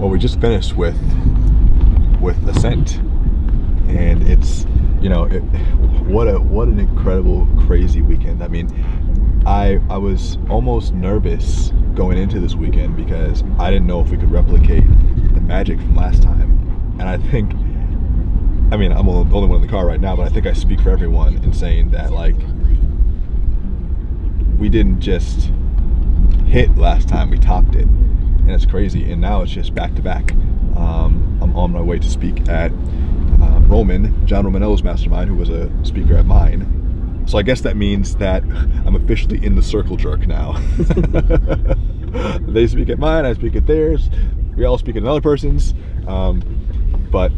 we just finished with Ascent, and it's, you know, what an incredible, crazy weekend. I mean, I was almost nervous going into this weekend because I didn't know if we could replicate the magic from last time. And I think, I mean, I'm the only one in the car right now, but I think I speak for everyone in saying that, like, we didn't just hit last time, we topped it. And it's crazy, and now it's just back to back. I'm on my way to speak at John Romaniello's mastermind, who was a speaker at mine. So I guess that means that I'm officially in the circle jerk now. They speak at mine, I speak at theirs, we all speak at another person's. But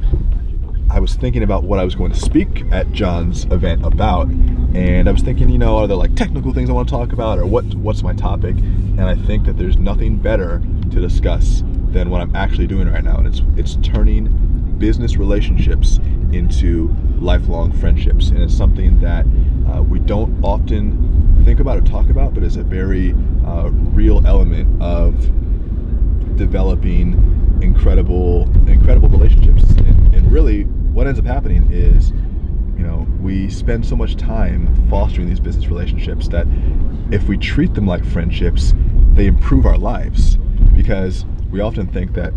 I was thinking about what I was going to speak at John's event about, and I was thinking, you know, are there like technical things I want to talk about, or what's my topic? And I think that there's nothing better to discuss than what I'm actually doing right now, and it's turning business relationships into lifelong friendships. And it's something that we don't often think about or talk about, but is a very real element of developing incredible relationships. And really what ends up happening is, you know, we spend so much time fostering these business relationships that if we treat them like friendships, they improve our lives, because we often think that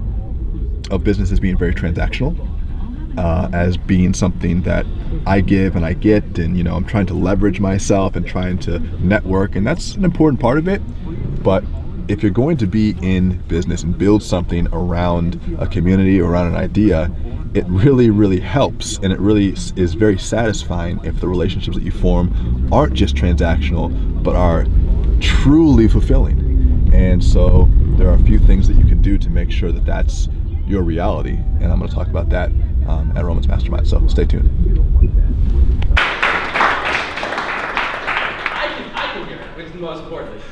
of business as being very transactional, as being something that I give and I get, and, you know, I'm trying to leverage myself and trying to network, and that's an important part of it. But if you're going to be in business and build something around a community or around an idea, it really, really helps, and it really is very satisfying if the relationships that you form aren't just transactional, but are truly fulfilling. And so there are a few things that you can do to make sure that that's your reality, and I'm going to talk about that at Roman's Mastermind, so stay tuned. I can hear it, which is the most important.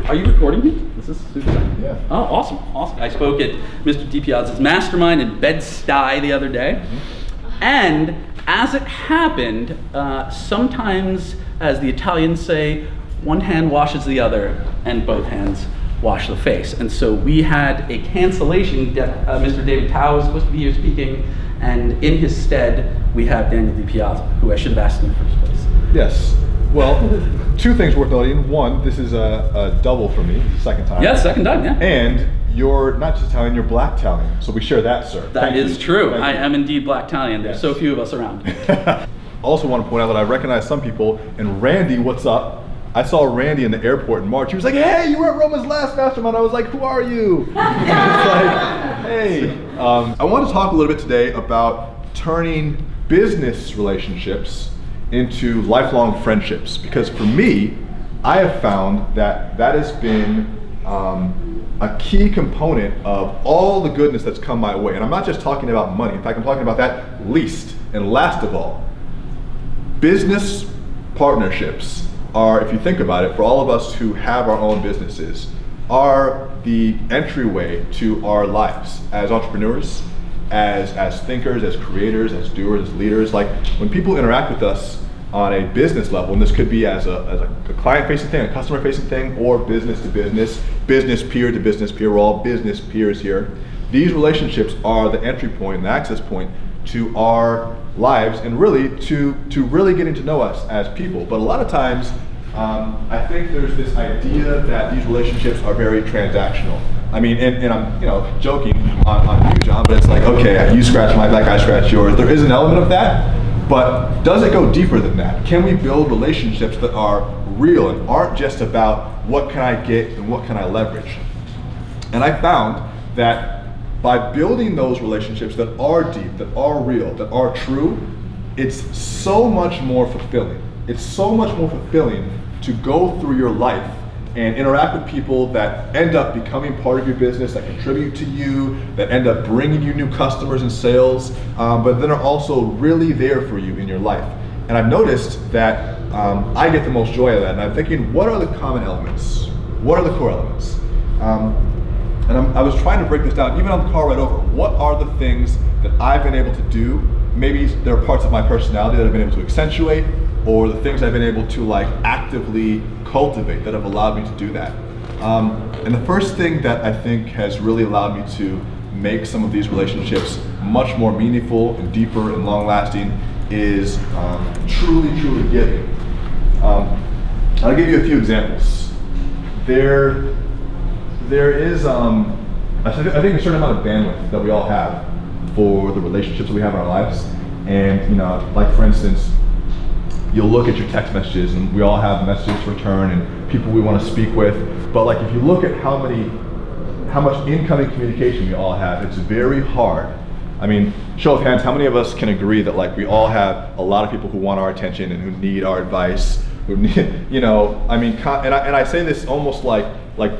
Are you recording me? This is super exciting. Yeah. Oh, awesome, awesome. I spoke at Mr. DiPiazza's Mastermind in Bed-Stuy the other day, and as it happened, sometimes, as the Italians say, one hand washes the other, and both hands wash the face. And so we had a cancellation. Mr. David Tao was supposed to be here speaking, and in his stead, we have Daniel DiPiazza, who I should have asked in the first place. Yes. Well, two things worth noting. One, this is a double for me, second time. Yeah, second time, yeah. And you're not just Italian, you're Black Italian. So we share that, sir. That is true. I am indeed Black Italian. There's so few of us around. Also want to point out that I recognize some people, and Randy, what's up? I saw Randy in the airport in March. He was like, hey, you were at Roman's last mastermind. I was like, who are you? It's like, hey. I want to talk a little bit today about turning business relationships into lifelong friendships, because for me, I have found that that has been a key component of all the goodness that's come my way. And I'm not just talking about money. In fact, I'm talking about that least and last of all. Business partnerships are, if you think about it, for all of us who have our own businesses, are the entryway to our lives as entrepreneurs, as thinkers, as creators, as doers, as leaders. Like, when people interact with us on a business level, and this could be as a client-facing thing, a customer-facing thing, or business to business, business peer to business peer, we're all business peers here. These relationships are the entry point, the access point to our lives, and really to really getting to know us as people. But a lot of times, I think there's this idea that these relationships are very transactional. I mean, and I'm, you know, joking on you, John, but it's like, okay, you scratch my back, I scratch yours. There is an element of that, but does it go deeper than that? Can we build relationships that are real and aren't just about what can I get and what can I leverage? And I found that by building those relationships that are deep, that are real, that are true, it's so much more fulfilling. It's so much more fulfilling to go through your life and interact with people that end up becoming part of your business, that contribute to you, that end up bringing you new customers and sales, but then are also really there for you in your life. And I've noticed that I get the most joy out of that. And I'm thinking, what are the common elements? What are the core elements? And I was trying to break this down, even on the car ride over. What are the things that I've been able to do? Maybe there are parts of my personality that I've been able to accentuate, or the things I've been able to like actively cultivate that have allowed me to do that. And the first thing that I think has really allowed me to make some of these relationships much more meaningful and deeper and long-lasting is truly giving. I'll give you a few examples. There is, I think a certain amount of bandwidth that we all have for the relationships that we have in our lives. And you know, like for instance, you'll look at your text messages and we all have messages to return and people we want to speak with. But like if you look at how much incoming communication we all have, it's very hard. I mean, show of hands, how many of us can agree that like we all have a lot of people who want our attention and who need our advice, who need, you know, I mean, and I say this almost like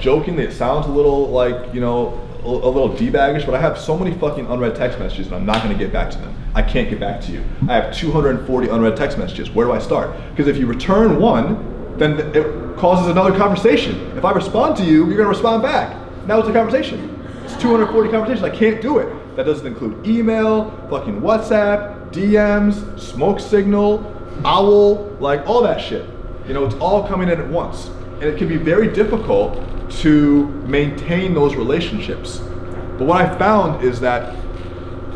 jokingly, it sounds a little like, you know, a little D-baggish, but I have so many fucking unread text messages and I'm not gonna get back to them. I can't get back to you. I have 240 unread text messages. Where do I start? Because if you return one, then it causes another conversation. If I respond to you, you're gonna respond back. Now it's a conversation. It's 240 conversations, I can't do it. That doesn't include email, fucking WhatsApp, DMs, smoke signal, owl, like all that shit. You know, it's all coming in at once. And it can be very difficult to maintain those relationships. But what I found is that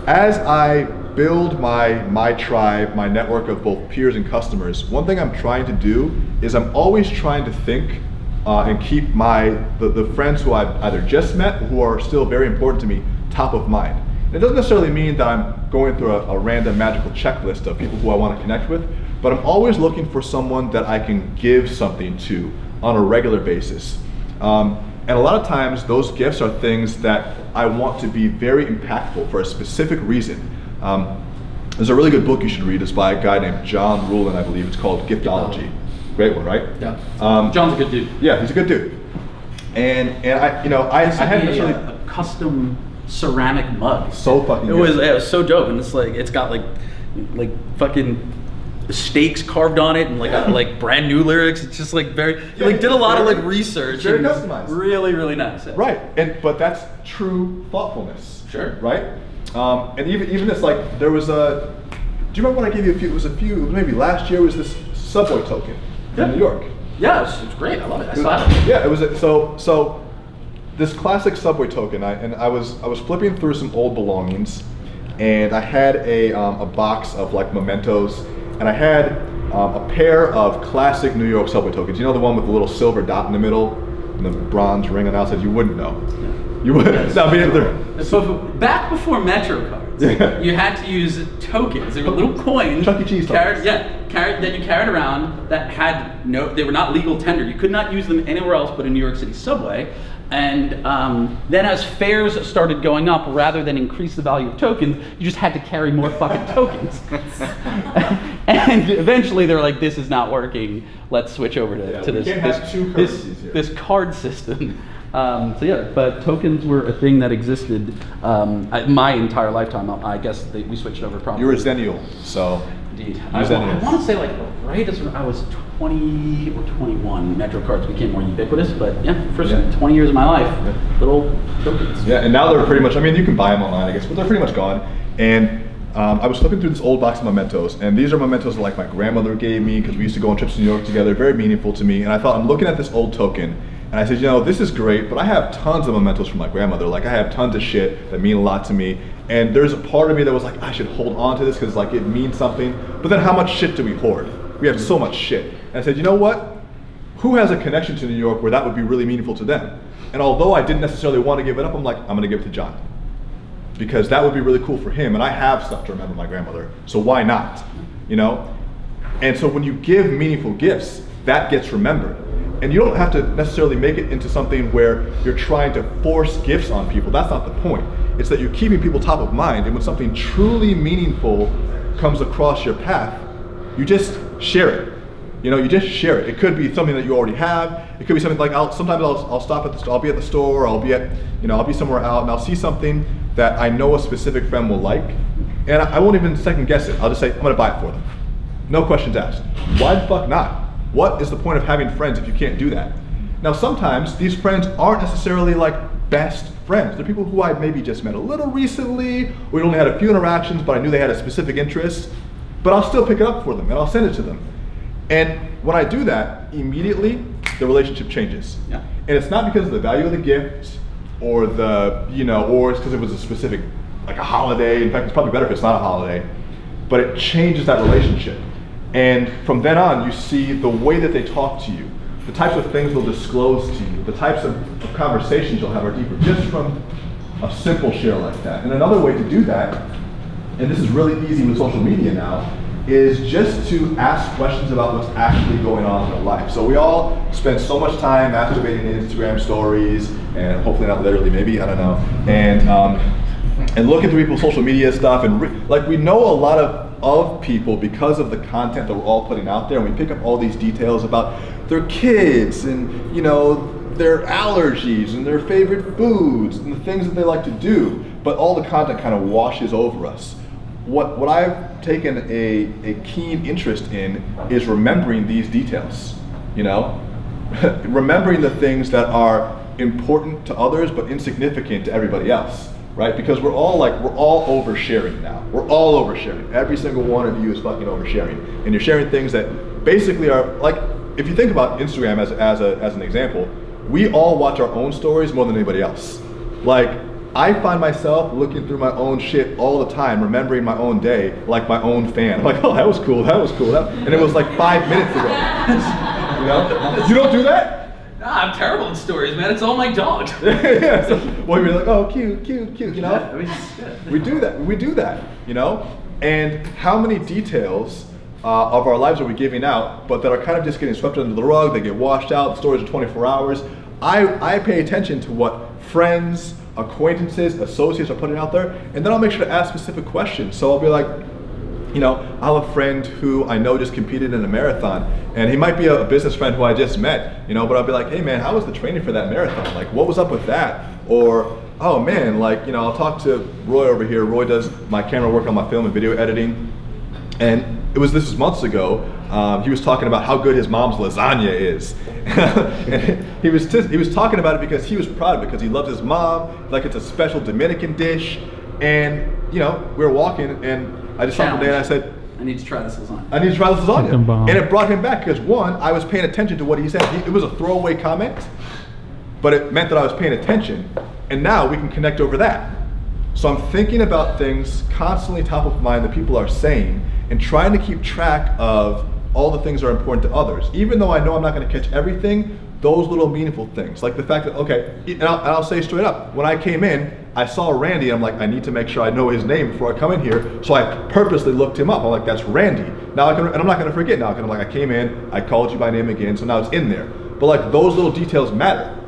as I build my tribe, my network of both peers and customers, one thing I'm trying to do is I'm always trying to think and keep the friends who I've either just met or who are still very important to me top of mind. And it doesn't necessarily mean that I'm going through a random magical checklist of people who I want to connect with, but I'm always looking for someone that I can give something to on a regular basis. And a lot of times those gifts are things that I want to be very impactful for a specific reason. There's a really good book you should read. It's by a guy named John Romaniello, I believe. It's called Giftology. Great one, right? Yeah. John's a good dude. Yeah, he's a good dude. And I, you know, I hadn't necessarily a custom ceramic mug. So fucking good. It was so dope, and it's got like fucking stakes carved on it and like brand new lyrics. It's just like very did a lot of like research. Very customized. Really nice. Yeah. Right, but that's true thoughtfulness. Sure. Right. And even this, like there was a. Do you remember when I gave you a few? It was maybe last year. Was this subway token in New York? Yeah, it's great. I love it. I saw it. Yeah, it was so this classic subway token. I was flipping through some old belongings, and I had a box of like mementos, and I had a pair of classic New York subway tokens. You know the one with the little silver dot in the middle and the bronze ring on the outside? You wouldn't know. Yeah. You wouldn't. Yes. No, I mean, so back before Metro cards, you had to use tokens. They were little coins. Chuck E. Cheese tokens. That you carried around that had they were not legal tender. You could not use them anywhere else but in New York City subway. And then as fares started going up, rather than increase the value of tokens, you just had to carry more fucking tokens. And eventually they're like, this is not working. Let's switch over to this card system. So yeah, but tokens were a thing that existed my entire lifetime. I guess we switched over probably. You were a Zennial, so. Indeed. I want to say like right as I was 20 or 21, Metro cards became more ubiquitous, but yeah, first 20 years of my life, little tokens. Yeah, and now they're pretty much, I mean, you can buy them online, I guess, but they're pretty much gone. And I was flipping through this old box of mementos, and these are mementos that like my grandmother gave me because we used to go on trips to New York together, very meaningful to me. And I thought, I'm looking at this old token, and I said, you know, this is great, but I have tons of mementos from my grandmother. Like I have tons of shit that mean a lot to me. And there's a part of me that was like, I should hold on to this because like it means something. But then how much shit do we hoard? We have so much shit. And I said, you know what? Who has a connection to New York where that would be really meaningful to them? And although I didn't necessarily want to give it up, I'm like, I'm gonna give it to John. Because that would be really cool for him. And I have stuff to remember my grandmother, so why not? You know? And so when you give meaningful gifts, that gets remembered. And you don't have to necessarily make it into something where you're trying to force gifts on people. That's not the point. It's that you're keeping people top of mind, and when something truly meaningful comes across your path, you just share it. You know, you just share it. It could be something that you already have. It could be something like sometimes I'll stop at the store. I'll be at the store. I'll be somewhere out, and I'll see something that I know a specific friend will like, and I won't even second guess it. I'll just say I'm gonna buy it for them. No questions asked. Why the fuck not? What is the point of having friends if you can't do that? Now sometimes these friends aren't necessarily like best friends. They're people who I maybe just met a little recently, we only had a few interactions, but I knew they had a specific interest, but I'll still pick it up for them and I'll send it to them. And when I do that, immediately the relationship changes. Yeah. And it's not because of the value of the gift or the, or it's because it was a specific, like a holiday. In fact, it's probably better if it's not a holiday, but it changes that relationship. And from then on, you see the way that they talk to you, the types of things they'll disclose to you, the types of conversations you'll have are deeper just from a simple share like that. And another way to do that, and this is really easy with social media now, is just to ask questions about what's actually going on in their life. So we all spend so much time masturbating in Instagram stories, and hopefully not literally, maybe, I don't know, and looking through people's social media stuff, and like we know a lot of people because of the content that we're all putting out there, and we pick up all these details about their kids and their allergies and their favorite foods and the things that they like to do, but all the content kind of washes over us. What I've taken a keen interest in is remembering these details, remembering the things that are important to others but insignificant to everybody else, right? Because we're all oversharing now. We're all oversharing. Every single one of you is fucking oversharing, and you're sharing things that basically are like, if you think about Instagram as an example, we all watch our own stories more than anybody else. Like, I find myself looking through my own shit all the time, remembering my own day like my own fan. I'm like, oh, that was cool, that was cool. And it was like 5 minutes ago. You don't do that? Nah, I'm terrible at stories, man. It's all my dog. Yeah, so, well, you're like, oh, cute, We do that, And how many details of our lives are we giving out, but that are kind of just getting swept under the rug, they get washed out, the stories are 24 hours. I pay attention to what friends, acquaintances, associates are putting out there, and then I'll make sure to ask specific questions. So I'll be like, I have a friend who I know just competed in a marathon, and he might be a business friend who I just met, but I'll be like, hey man, how was the training for that marathon? Like, what was up with that? Or, oh man, like, I'll talk to Roy over here. Roy does my camera work on my film and video editing, and this was months ago. He was talking about how good his mom's lasagna is. And he was talking about it because he was proud of it, because he loves his mom, like it's a special Dominican dish. And we were walking, and I just saw him one day and I said, I need to try this lasagna. I need to try this lasagna. And it brought him back because, one, I was paying attention to what he said. It was a throwaway comment, but it meant that I was paying attention, and now we can connect over that. So I'm thinking about things constantly top of mind that people are saying, and trying to keep track of all the things that are important to others. Even though I know I'm not going to catch everything, those little meaningful things, like the fact that, okay, and I'll say straight up, when I came in, I saw Randy, I'm like, I need to make sure I know his name before I come in here, so I purposely looked him up. I'm like, that's Randy. Now and I'm not going to forget now, because I'm like, I came in, I called you by name again, so now it's in there. But like, those little details matter.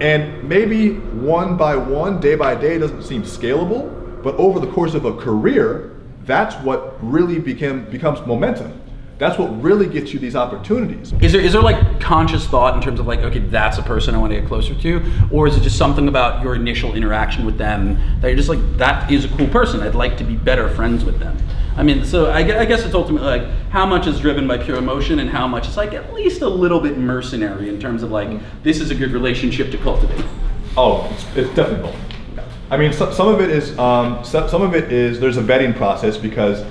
And maybe one by one, day by day, doesn't seem scalable, but over the course of a career, that's what really becomes momentum. That's what really gets you these opportunities. Is there like conscious thought in terms of like, okay, that's a person I want to get closer to? Or is it just something about your initial interaction with them that you're just like, that is a cool person, I'd like to be better friends with them? I mean, so I guess it's ultimately like, how much is driven by pure emotion and how much is like at least a little bit mercenary in terms of like, this is a good relationship to cultivate? Oh, it's definitely both. I mean, some of it is there's a vetting process, because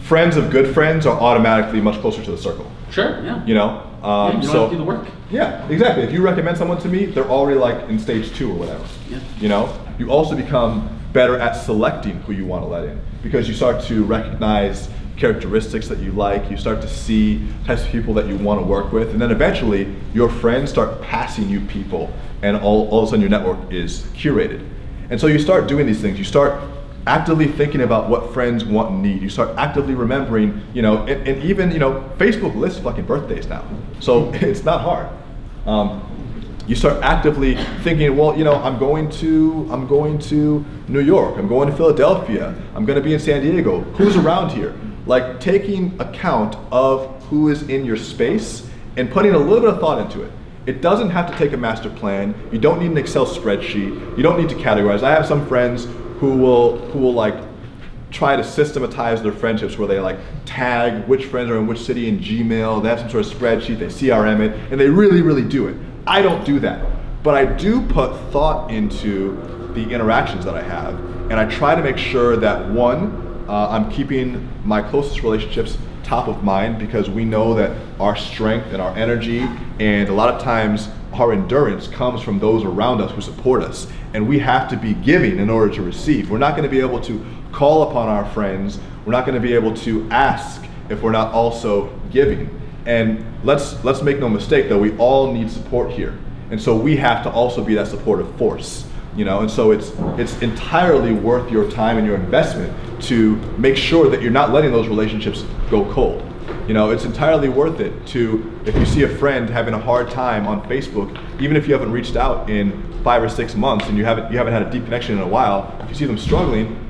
friends of good friends are automatically much closer to the circle. Sure, yeah. You don't have to do the work. Yeah, exactly. If you recommend someone to me, they're already like in stage 2 or whatever. Yeah. You also become better at selecting who you want to let in, because you start to recognize characteristics that you like, you start to see types of people that you want to work with, and then eventually your friends start passing you people, and all of a sudden your network is curated. And so you start doing these things, you start actively thinking about what friends want and need. You start actively remembering, and even, Facebook lists fucking birthdays now. So it's not hard. You start actively thinking, well, I'm going to New York, I'm going to Philadelphia, I'm going to be in San Diego. Who's around here? Like, taking account of who is in your space and putting a little bit of thought into it. It doesn't have to take a master plan. You don't need an Excel spreadsheet. You don't need to categorize. I have some friends who will like try to systematize their friendships, where they like tag which friends are in which city in Gmail. They have some sort of spreadsheet, they CRM it, and they really, really do it. I don't do that, but I do put thought into the interactions that I have, and I try to make sure that, one, I'm keeping my closest relationships top of mind, because we know that our strength and our energy, and a lot of times our endurance comes from those around us who support us. And we have to be giving in order to receive. We're not going to be able to call upon our friends. We're not going to be able to ask if we're not also giving. And let's make no mistake though, we all need support here. And so we have to also be that supportive force, you know? And so it's entirely worth your time and your investment to make sure that you're not letting those relationships go cold. You know, it's entirely worth it to, if you see a friend having a hard time on Facebook, even if you haven't reached out in 5 or 6 months and you haven't had a deep connection in a while, if you see them struggling,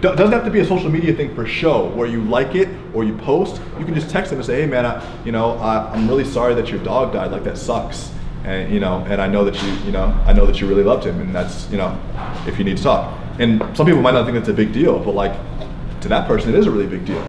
doesn't have to be a social media thing for show where you like it or you post. You can just text them and say, hey man, I'm really sorry that your dog died. Like, that sucks. And and I know that you really loved him, and that's, if you need to talk. And some people might not think that's a big deal, but like, to that person it is a really big deal.